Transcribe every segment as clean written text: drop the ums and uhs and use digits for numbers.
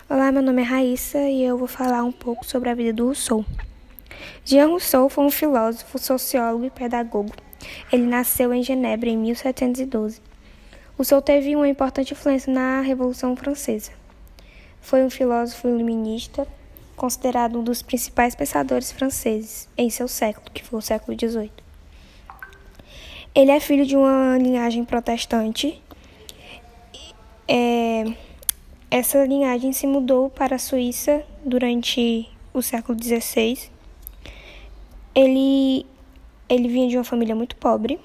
Olá, meu nome é Raíssa e eu vou falar um pouco sobre a vida do Rousseau. Jean Rousseau foi um filósofo, sociólogo e pedagogo. Ele nasceu em Genebra em 1712. Rousseau teve uma importante influência na Revolução Francesa. Foi um filósofo iluminista, considerado um dos principais pensadores franceses em seu século, que foi o século XVIII. Ele é filho de uma linhagem protestante. Essa linhagem se mudou para a Suíça durante o século XVI. Ele vinha de uma família muito pobre.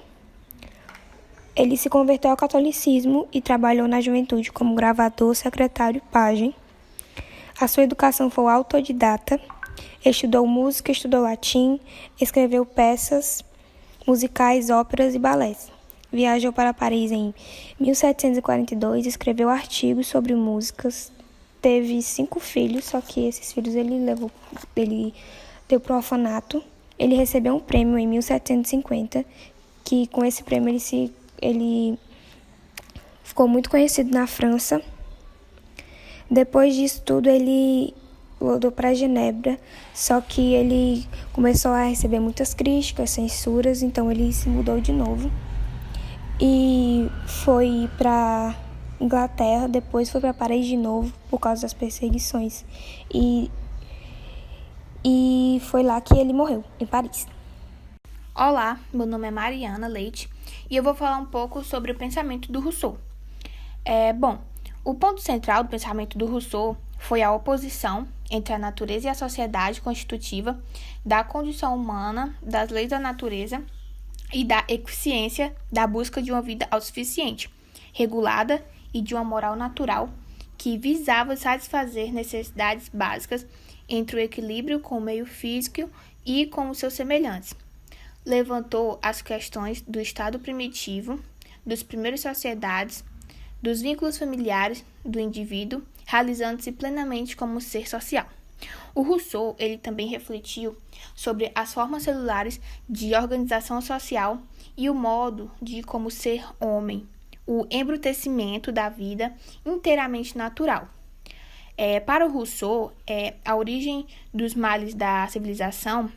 Ele se converteu ao catolicismo e trabalhou na juventude como gravador, secretário e pajem. A sua educação foi autodidata. Estudou música, estudou latim, escreveu peças musicais, óperas e balés. Viajou para Paris em 1742, escreveu artigos sobre músicas. Teve 5 filhos, só que esses filhos ele deu para o orfanato. Ele recebeu um prêmio em 1750, que com esse prêmio ele ficou muito conhecido na França. Depois disso tudo, ele voltou para Genebra, só que ele começou a receber muitas críticas, censuras, então ele se mudou de novo e foi para Inglaterra, depois foi para Paris de novo por causa das perseguições e foi lá que ele morreu, em Paris. Olá, meu nome é Mariana Leite e eu vou falar um pouco sobre o pensamento do Rousseau. O ponto central do pensamento do Rousseau foi a oposição entre a natureza e a sociedade constitutiva da condição humana, das leis da natureza e da eficiência da busca de uma vida autossuficiente, regulada e de uma moral natural que visava satisfazer necessidades básicas entre o equilíbrio com o meio físico e com os seus semelhantes. Levantou as questões do estado primitivo, das primeiras sociedades, dos vínculos familiares do indivíduo, realizando-se plenamente como ser social. O Rousseau ele também refletiu sobre as formas celulares de organização social e o modo de como ser homem, o embrutecimento da vida inteiramente natural. Para o Rousseau, a origem dos males da civilização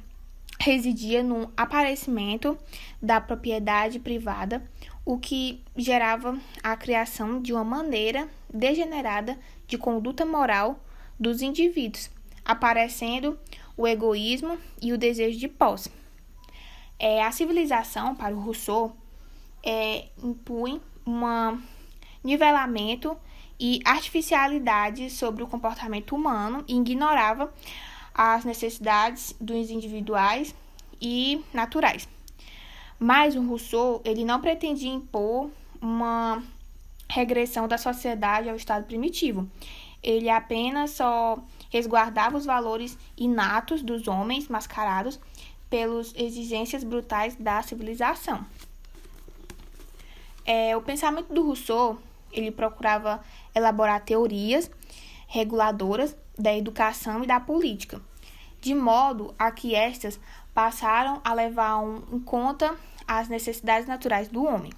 residia no aparecimento da propriedade privada, o que gerava a criação de uma maneira degenerada de conduta moral dos indivíduos, aparecendo o egoísmo e o desejo de posse. A civilização, para o Rousseau, impõe um nivelamento e artificialidade sobre o comportamento humano e ignorava as necessidades dos individuais e naturais. Mas o Rousseau ele não pretendia impor uma regressão da sociedade ao estado primitivo. Ele apenas só resguardava os valores inatos dos homens mascarados pelas exigências brutais da civilização. O pensamento do Rousseau ele procurava elaborar teorias reguladoras da educação e da política, de modo a que estas passaram a levar em conta as necessidades naturais do homem.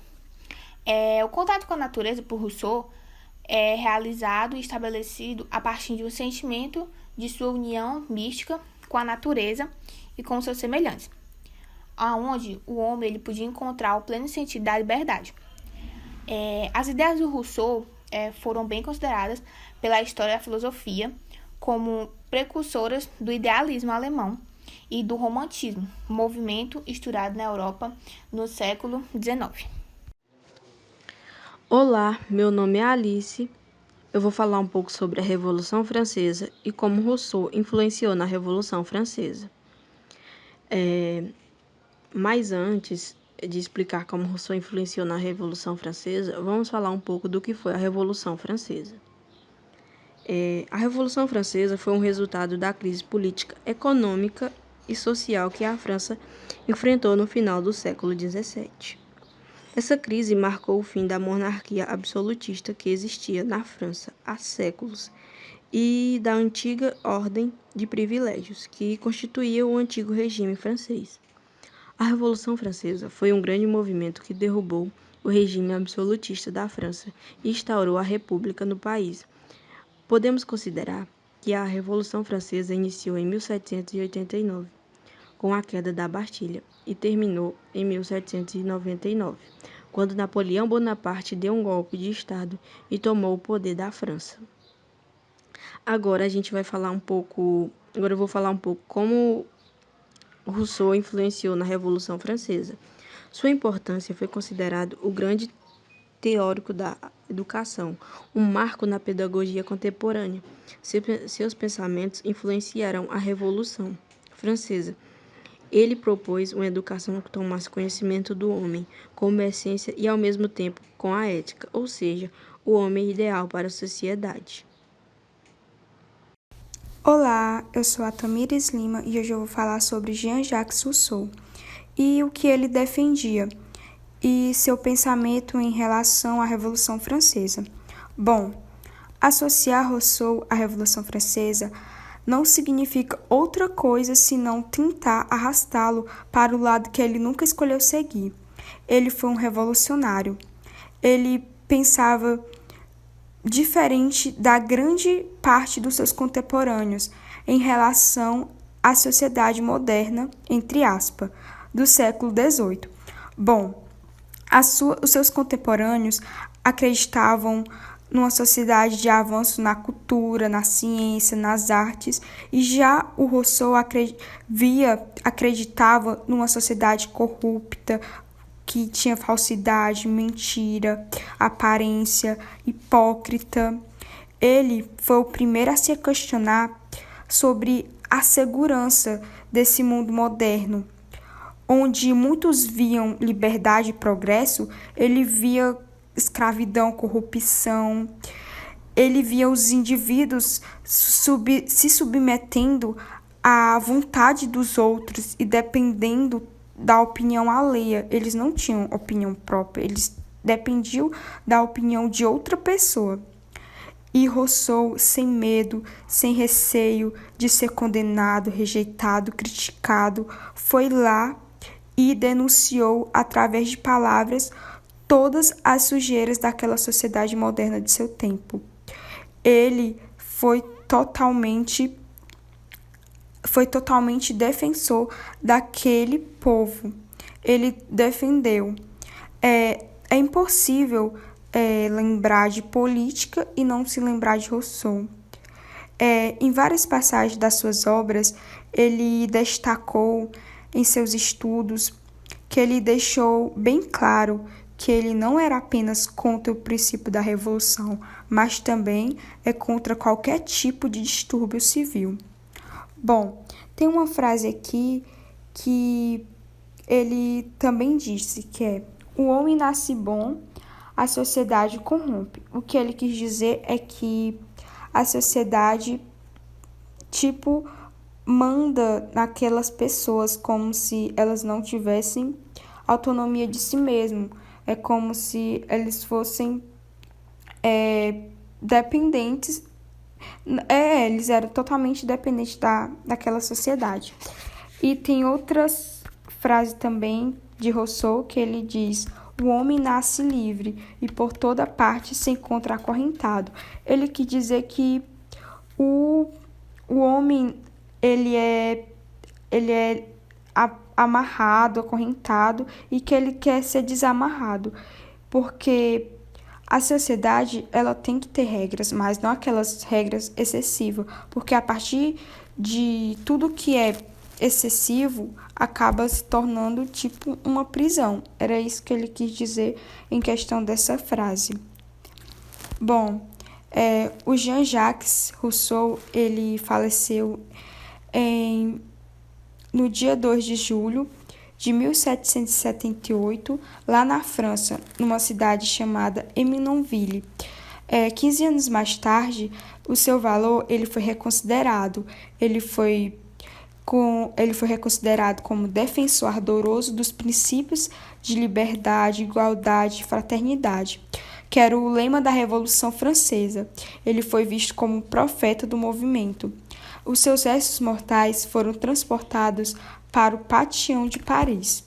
O contato com a natureza, por Rousseau, é realizado e estabelecido a partir de um sentimento de sua união mística com a natureza e com seus semelhantes, aonde o homem ele podia encontrar o pleno sentido da liberdade. As ideias do Rousseau foram bem consideradas pela história da filosofia como precursoras do idealismo alemão e do romantismo, movimento estourado na Europa no século XIX. Olá, meu nome é Alice. Eu vou falar um pouco sobre a Revolução Francesa e como Rousseau influenciou na Revolução Francesa. Mas antes de explicar como Rousseau influenciou na Revolução Francesa, vamos falar um pouco do que foi a Revolução Francesa. A Revolução Francesa foi um resultado da crise política, econômica e social que a França enfrentou no final do século XVII. Essa crise marcou o fim da monarquia absolutista que existia na França há séculos e da antiga ordem de privilégios que constituía o antigo regime francês. A Revolução Francesa foi um grande movimento que derrubou o regime absolutista da França e instaurou a república no país, Podemos considerar que a Revolução Francesa iniciou em 1789, com a queda da Bastilha, e terminou em 1799, quando Napoleão Bonaparte deu um golpe de Estado e tomou o poder da França. Agora eu vou falar um pouco como Rousseau influenciou na Revolução Francesa. Sua importância foi considerado o grande teórico da educação, um marco na pedagogia contemporânea. Seus pensamentos influenciaram a Revolução Francesa. Ele propôs uma educação que tomasse conhecimento do homem como essência e, ao mesmo tempo, com a ética, ou seja, o homem ideal para a sociedade. Olá, eu sou a Tamires Lima e hoje eu vou falar sobre Jean-Jacques Rousseau e o que ele defendia e seu pensamento em relação à Revolução Francesa. Bom, associar Rousseau à Revolução Francesa não significa outra coisa senão tentar arrastá-lo para o lado que ele nunca escolheu seguir. Ele foi um revolucionário. Ele pensava diferente da grande parte dos seus contemporâneos em relação à sociedade moderna, entre aspas, do século XVIII. Bom, os seus contemporâneos acreditavam numa sociedade de avanço na cultura, na ciência, nas artes, e já o Rousseau acreditava numa sociedade corrupta, que tinha falsidade, mentira, aparência, hipócrita. Ele foi o primeiro a se questionar sobre a segurança desse mundo moderno, onde muitos viam liberdade e progresso, ele via escravidão, corrupção. Ele via os indivíduos se submetendo à vontade dos outros e dependendo da opinião alheia. Eles não tinham opinião própria, eles dependiam da opinião de outra pessoa. E Rousseau, sem medo, sem receio de ser condenado, rejeitado, criticado, foi lá e denunciou, através de palavras, todas as sujeiras daquela sociedade moderna de seu tempo. Ele foi totalmente defensor daquele povo. Ele defendeu. É impossível lembrar de política e não se lembrar de Rousseau. Em várias passagens das suas obras, ele destacou em seus estudos que ele deixou bem claro que ele não era apenas contra o princípio da revolução, mas também é contra qualquer tipo de distúrbio civil. Bom, tem uma frase aqui que ele também disse, que é: o homem nasce bom, a sociedade corrompe. O que ele quis dizer é que a sociedade, manda naquelas pessoas como se elas não tivessem autonomia de si mesmo. É como se eles fossem dependentes. Eles eram totalmente dependentes daquela sociedade. E tem outras frases também de Rousseau que ele diz: o homem nasce livre e por toda parte se encontra acorrentado. Ele quis dizer que o homem ele é amarrado, acorrentado, e que ele quer ser desamarrado, porque a sociedade ela tem que ter regras, mas não aquelas regras excessivas, porque a partir de tudo que é excessivo acaba se tornando uma prisão. Era isso que ele quis dizer em questão dessa frase. Bom, o Jean-Jacques Rousseau ele faleceu no dia 2 de julho de 1778, lá na França, numa cidade chamada Eminonville. 15 anos mais tarde, o seu valor ele foi reconsiderado. Ele foi reconsiderado como defensor ardoroso dos princípios de liberdade, igualdade e fraternidade, que era o lema da Revolução Francesa. Ele foi visto como profeta do movimento. Os seus restos mortais foram transportados para o Panthéon de Paris.